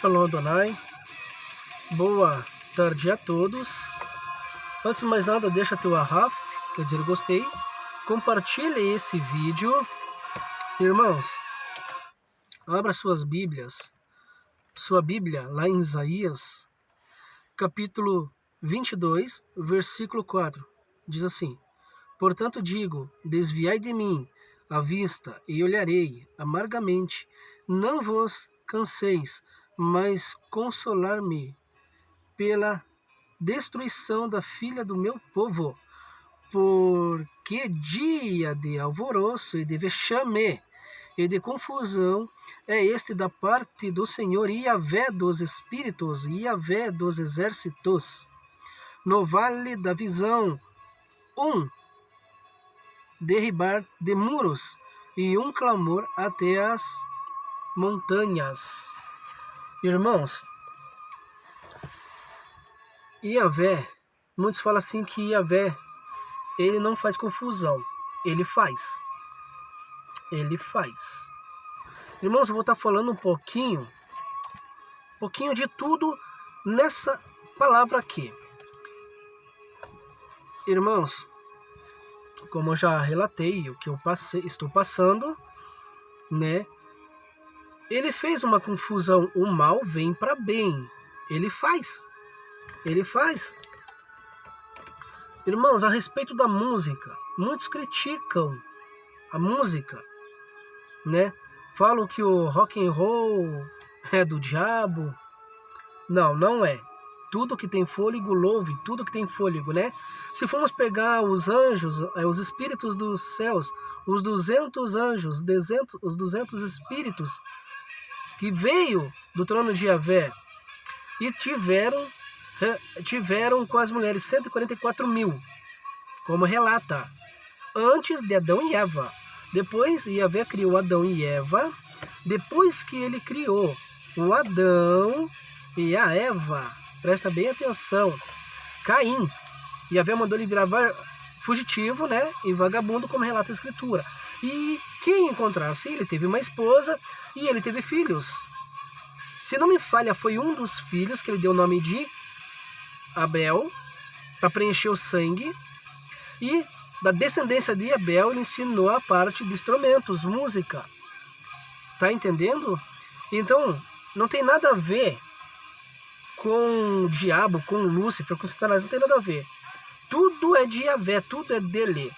Shalom Adonai, boa tarde a todos. Antes de mais nada, deixa teu ahaft, quer dizer, gostei. Compartilhe esse vídeo. Irmãos, abra suas Bíblias, sua Bíblia lá em Isaías, capítulo 22, versículo 4. Diz assim: Portanto digo, desviai de mim a vista e olharei amargamente. Não vos canseis, mas consolar-me pela destruição da filha do meu povo, porque dia de alvoroço e de vexame e de confusão é este da parte do Senhor Yahvé dos espíritos, Yahvé dos exércitos. No vale da visão, derribar de muros e clamor até as montanhas. Irmãos, Yahvé, muitos falam assim que Yahvé, ele não faz confusão, ele faz. Irmãos, eu vou estar falando um pouquinho de tudo nessa palavra aqui. Irmãos, como eu já relatei o que eu estou passando, né? Ele fez uma confusão, o mal vem para bem. Ele faz. Irmãos, a respeito da música, muitos criticam a música, né? Falam que o rock and roll é do diabo. Não é. Tudo que tem fôlego, louve, tudo que tem fôlego, né? Se formos pegar os anjos, os espíritos dos céus, os 200 anjos, os 200 espíritos que veio do trono de Yahvé e tiveram com as mulheres 144 mil, como relata, antes de Adão e Eva. Depois Yahvé criou Adão e Eva. Depois que ele criou o Adão e a Eva, presta bem atenção, Caim, Yahvé mandou ele virar fugitivo, né, e vagabundo, como relata a Escritura. E quem encontrasse, ele teve uma esposa e ele teve filhos. Se não me falha, foi um dos filhos que ele deu o nome de Abel, para preencher o sangue. E da descendência de Abel, ele ensinou a parte de instrumentos, música. Tá entendendo? Então, não tem nada a ver com o diabo, com Lúcifer, com Satanás, não tem nada a ver. Tudo é de Yahvé, tudo é dele.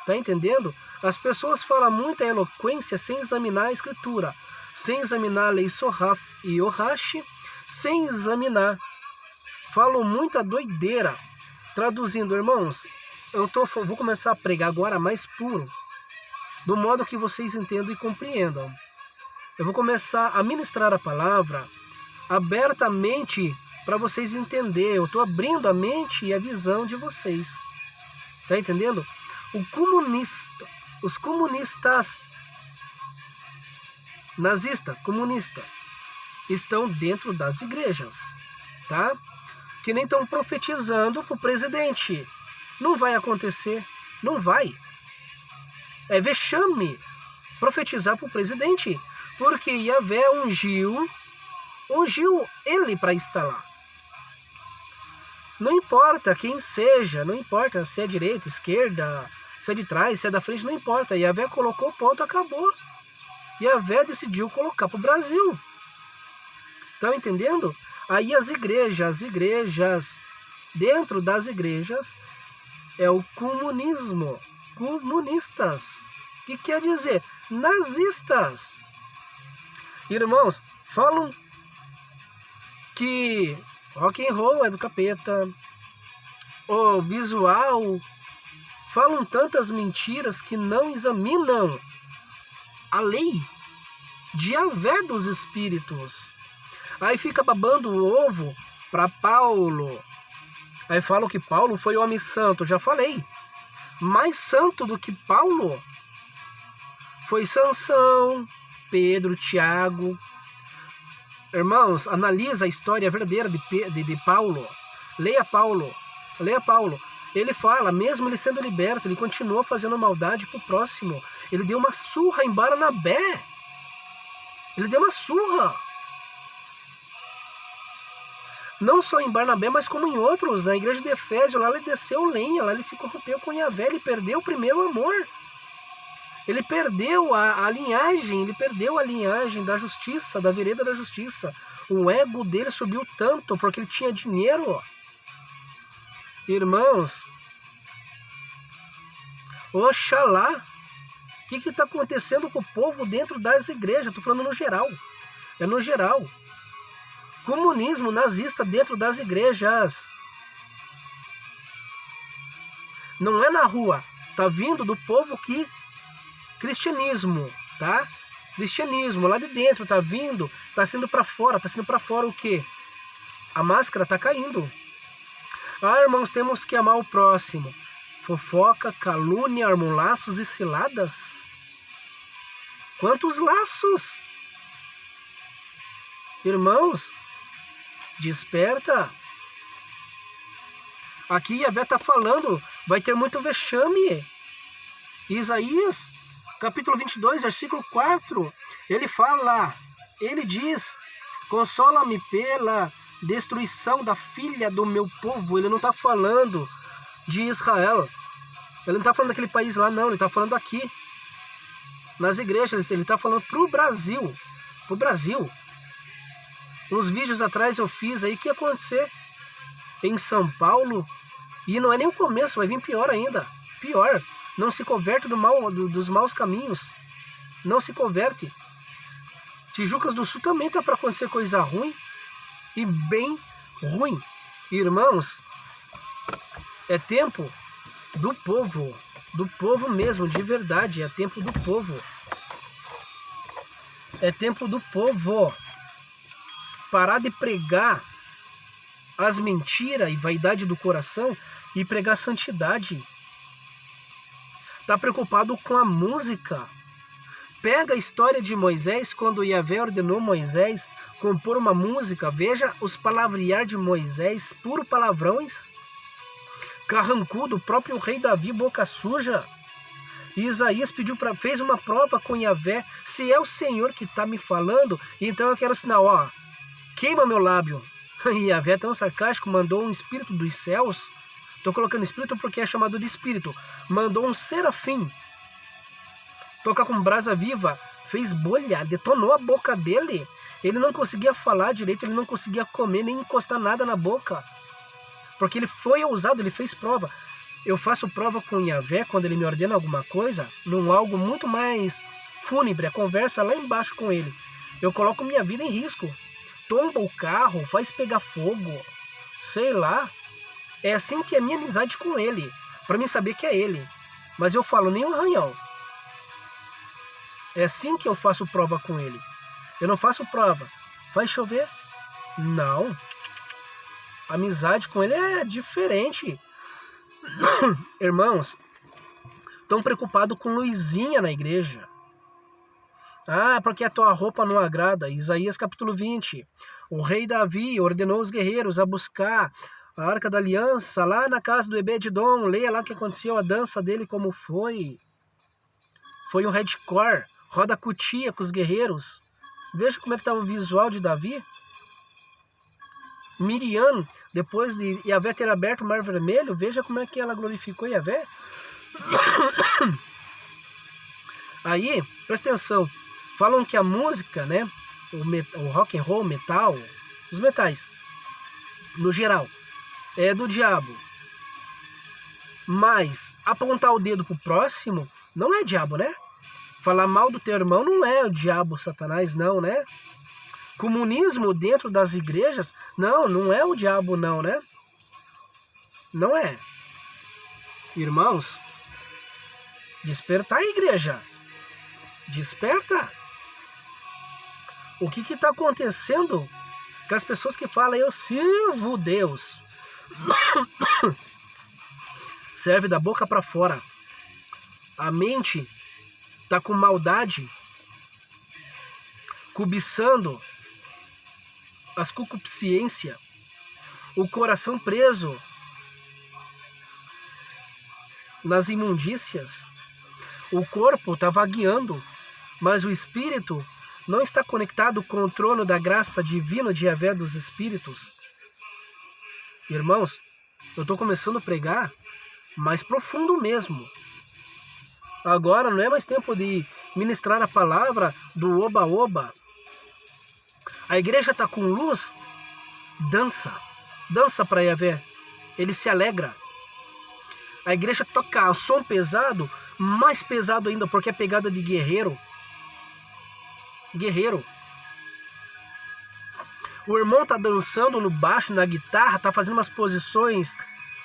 Tá entendendo? As pessoas falam muita eloquência sem examinar a Escritura, sem examinar a lei Soraf e Orashi, sem examinar. Falam muita doideira. Traduzindo, irmãos, vou começar a pregar agora mais puro, do modo que vocês entendam e compreendam. Eu vou começar a ministrar a palavra abertamente para vocês entenderem. Eu estou abrindo a mente e a visão de vocês. Tá entendendo? Os comunistas, nazista, comunista, estão dentro das igrejas, tá? Que nem estão profetizando para o presidente. Não vai acontecer, não vai. É vexame profetizar para o presidente, porque Yahvé ungiu ele para estar lá. Não importa quem seja, não importa se é direita, esquerda, se é de trás, se é da frente, não importa. Yahvé colocou, ponto, acabou. Yahvé decidiu colocar para o Brasil. Estão entendendo? Aí as igrejas, dentro das igrejas, é o comunismo. Comunistas. O que quer dizer? Nazistas. Irmãos, falam que rock and roll é do capeta, o visual, falam tantas mentiras que não examinam a lei de Yahvé dos espíritos. Aí fica babando o ovo para Paulo. Aí falam que Paulo foi homem santo. Já falei. Mais santo do que Paulo foi Sansão, Pedro, Tiago. Irmãos, analisa a história verdadeira de Paulo. Leia Paulo. Ele fala, mesmo ele sendo liberto, ele continuou fazendo maldade pro próximo. Ele deu uma surra em Barnabé. Ele deu uma surra. Não só em Barnabé, mas como em outros. Na igreja de Efésio, lá ele desceu lenha, lá ele se corrompeu com Yahvé, ele perdeu o primeiro amor. Ele perdeu a linhagem, ele perdeu a linhagem da justiça, da vereda da justiça. O ego dele subiu tanto porque ele tinha dinheiro. Irmãos, oxalá, o que está acontecendo com o povo dentro das igrejas? Estou falando no geral, é no geral. Comunismo nazista dentro das igrejas. Não é na rua, tá vindo do povo que... Cristianismo, tá? Cristianismo, lá de dentro, tá vindo, tá sendo para fora. Tá sendo para fora o quê? A máscara tá caindo. Ah, irmãos, temos que amar o próximo. Fofoca, calúnia, armam laços e ciladas. Quantos laços? Irmãos, desperta. Aqui Yahvé está falando, vai ter muito vexame. Isaías, capítulo 22, versículo 4, ele fala, ele diz, consola-me pela destruição da filha do meu povo. Ele não está falando de Israel, ele não está falando daquele país lá, não, ele está falando aqui, nas igrejas, ele está falando para o Brasil, Uns vídeos atrás eu fiz aí, o que ia acontecer em São Paulo, e não é nem o começo, vai vir pior ainda, pior. Não se converte dos maus caminhos. Não se converte. Tijucas do Sul também está para acontecer coisa ruim. E bem ruim. Irmãos, é tempo do povo. Do povo mesmo, de verdade. É tempo do povo. É tempo do povo. Parar de pregar as mentiras e vaidade do coração e pregar santidade. Está preocupado com a música. Pega a história de Moisés, quando Yahvé ordenou Moisés compor uma música. Veja os palavrear de Moisés, puro palavrões. Carrancudo, o próprio rei Davi, boca suja. E Isaías fez uma prova com Yahvé. Se é o Senhor que está me falando, então eu quero sinal, ó, queima meu lábio. E Yahvé, tão sarcástico, mandou um espírito dos céus. Estou colocando espírito porque é chamado de espírito. Mandou um serafim tocar com brasa viva, fez bolha, detonou a boca dele. Ele não conseguia falar direito, ele não conseguia comer, nem encostar nada na boca. Porque ele foi ousado, ele fez prova. Eu faço prova com Yahvé quando ele me ordena alguma coisa, num algo muito mais fúnebre, a conversa lá embaixo com ele. Eu coloco minha vida em risco. Tomba o carro, faz pegar fogo, sei lá. É assim que é minha amizade com ele, para mim saber que é ele. Mas eu falo, nem um arranhão. É assim que eu faço prova com ele. Eu não faço prova. Vai chover? Não. Amizade com ele é diferente. Irmãos, estão preocupados com luzinha na igreja. Ah, porque a tua roupa não agrada. Isaías capítulo 20. O rei Davi ordenou os guerreiros a buscar a Arca da Aliança lá na casa do Ebed-Edom. Leia lá o que aconteceu, a dança dele como foi. Foi um hardcore, roda cutia com os guerreiros. Veja como é que estava o visual de Davi. Miriam, depois de Yahvé ter aberto o Mar Vermelho, veja como é que ela glorificou Yahvé. Aí, presta atenção, falam que a música, né, o rock and roll, metal, os metais, no geral, é do diabo. Mas apontar o dedo pro próximo não é diabo, né? Falar mal do teu irmão não é o diabo, Satanás, não, né? Comunismo dentro das igrejas, não é o diabo, não, né? Não é. Irmãos, despertar a igreja. Desperta. O que está acontecendo com as pessoas que falam, eu sirvo Deus? Serve da boca para fora. A mente está com maldade, cobiçando as concupiscências, o coração preso nas imundícias, o corpo está vagueando, mas o espírito não está conectado com o trono da graça divina de Yahvé dos Espíritos. Irmãos, eu estou começando a pregar mais profundo mesmo. Agora não é mais tempo de ministrar a palavra do oba-oba. A igreja está com luz, dança. Dança para Yahvé. Ele se alegra. A igreja toca o som pesado, mais pesado ainda, porque é pegada de guerreiro. Guerreiro. O irmão tá dançando no baixo, na guitarra, tá fazendo umas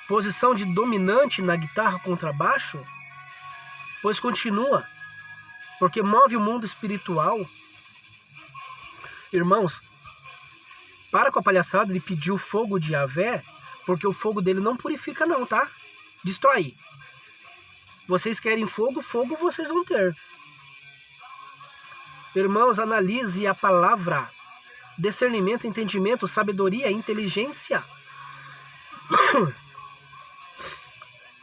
posição de dominante na guitarra contra baixo. Pois continua, porque move o mundo espiritual. Irmãos, para com a palhaçada de pedir o fogo de Yahvé, porque o fogo dele não purifica não, tá? Destrói. Vocês querem fogo, fogo vocês vão ter. Irmãos, analise a palavra. Discernimento, entendimento, sabedoria, inteligência.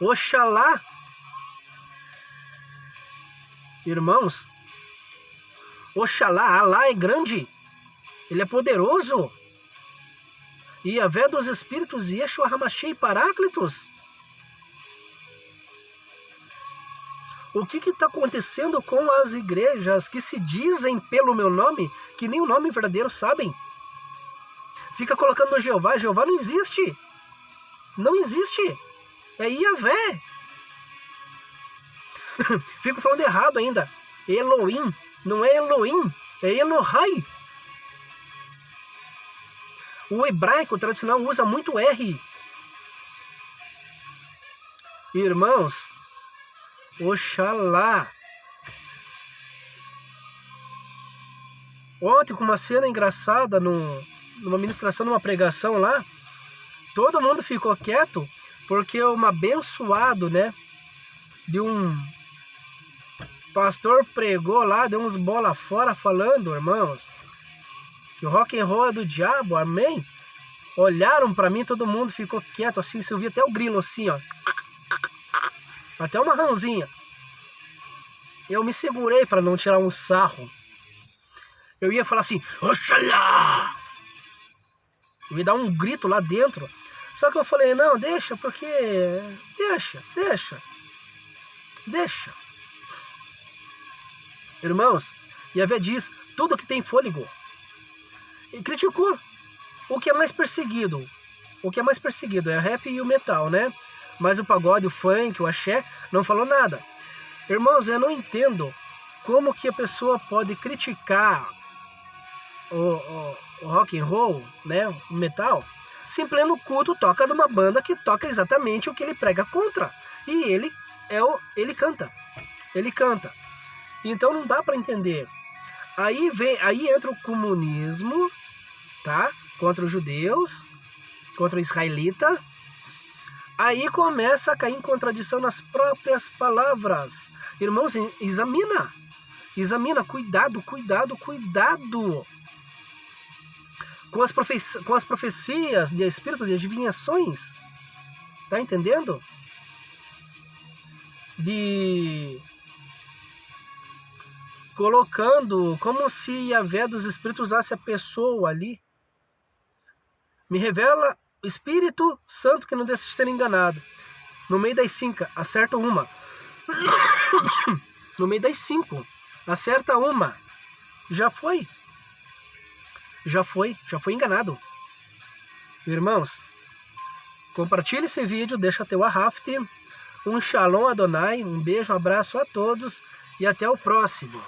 Oxalá. Irmãos, Oxalá, Alá é grande. Ele é poderoso. E a vé dos espíritos, Yeshua Hamashei Paráclitos. O que está acontecendo com as igrejas que se dizem pelo meu nome, que nem o nome verdadeiro sabem? Fica colocando Jeová. Jeová não existe. Não existe. É Yahvé. Fico falando errado ainda. Elohim. Não é Elohim. É Elohai. O hebraico tradicional usa muito R. Irmãos, Oxalá. Ontem, com uma cena engraçada, numa ministração, numa pregação lá, todo mundo ficou quieto, porque um abençoado, né, de um pastor pregou lá, deu uns bola fora falando, irmãos, que o rock and roll é do diabo, amém? Olharam pra mim, todo mundo ficou quieto, assim, você ouvia até o grilo assim, ó. Até uma ranzinha. Eu me segurei para não tirar um sarro. Eu ia falar assim, Oxalá! Eu ia dar um grito lá dentro. Só que eu falei, não, deixa, porque... Deixa. Irmãos, Yahvé diz, tudo que tem fôlego. E criticou. O que é mais perseguido? O que é mais perseguido é o rap e o metal, né? Mas o pagode, o funk, o axé, não falou nada. Irmãos, eu não entendo como que a pessoa pode criticar o rock and roll, né, o metal, se em pleno culto toca de uma banda que toca exatamente o que ele prega contra. E ele canta. Então não dá para entender. Aí entra o comunismo, tá? Contra os judeus, contra o israelita. Aí começa a cair em contradição nas próprias palavras. Irmãos, examina, cuidado. Com as profecias de espírito de adivinhações. Tá entendendo? Colocando como se Yahvé dos espíritos usasse a pessoa ali. Me revela o Espírito Santo que não deixa de ser enganado. No meio das 5, acerta uma. No meio das 5, acerta uma. Já foi enganado. Irmãos, compartilhe esse vídeo, deixa teu arrafte. Um shalom Adonai, um beijo, um abraço a todos e até o próximo.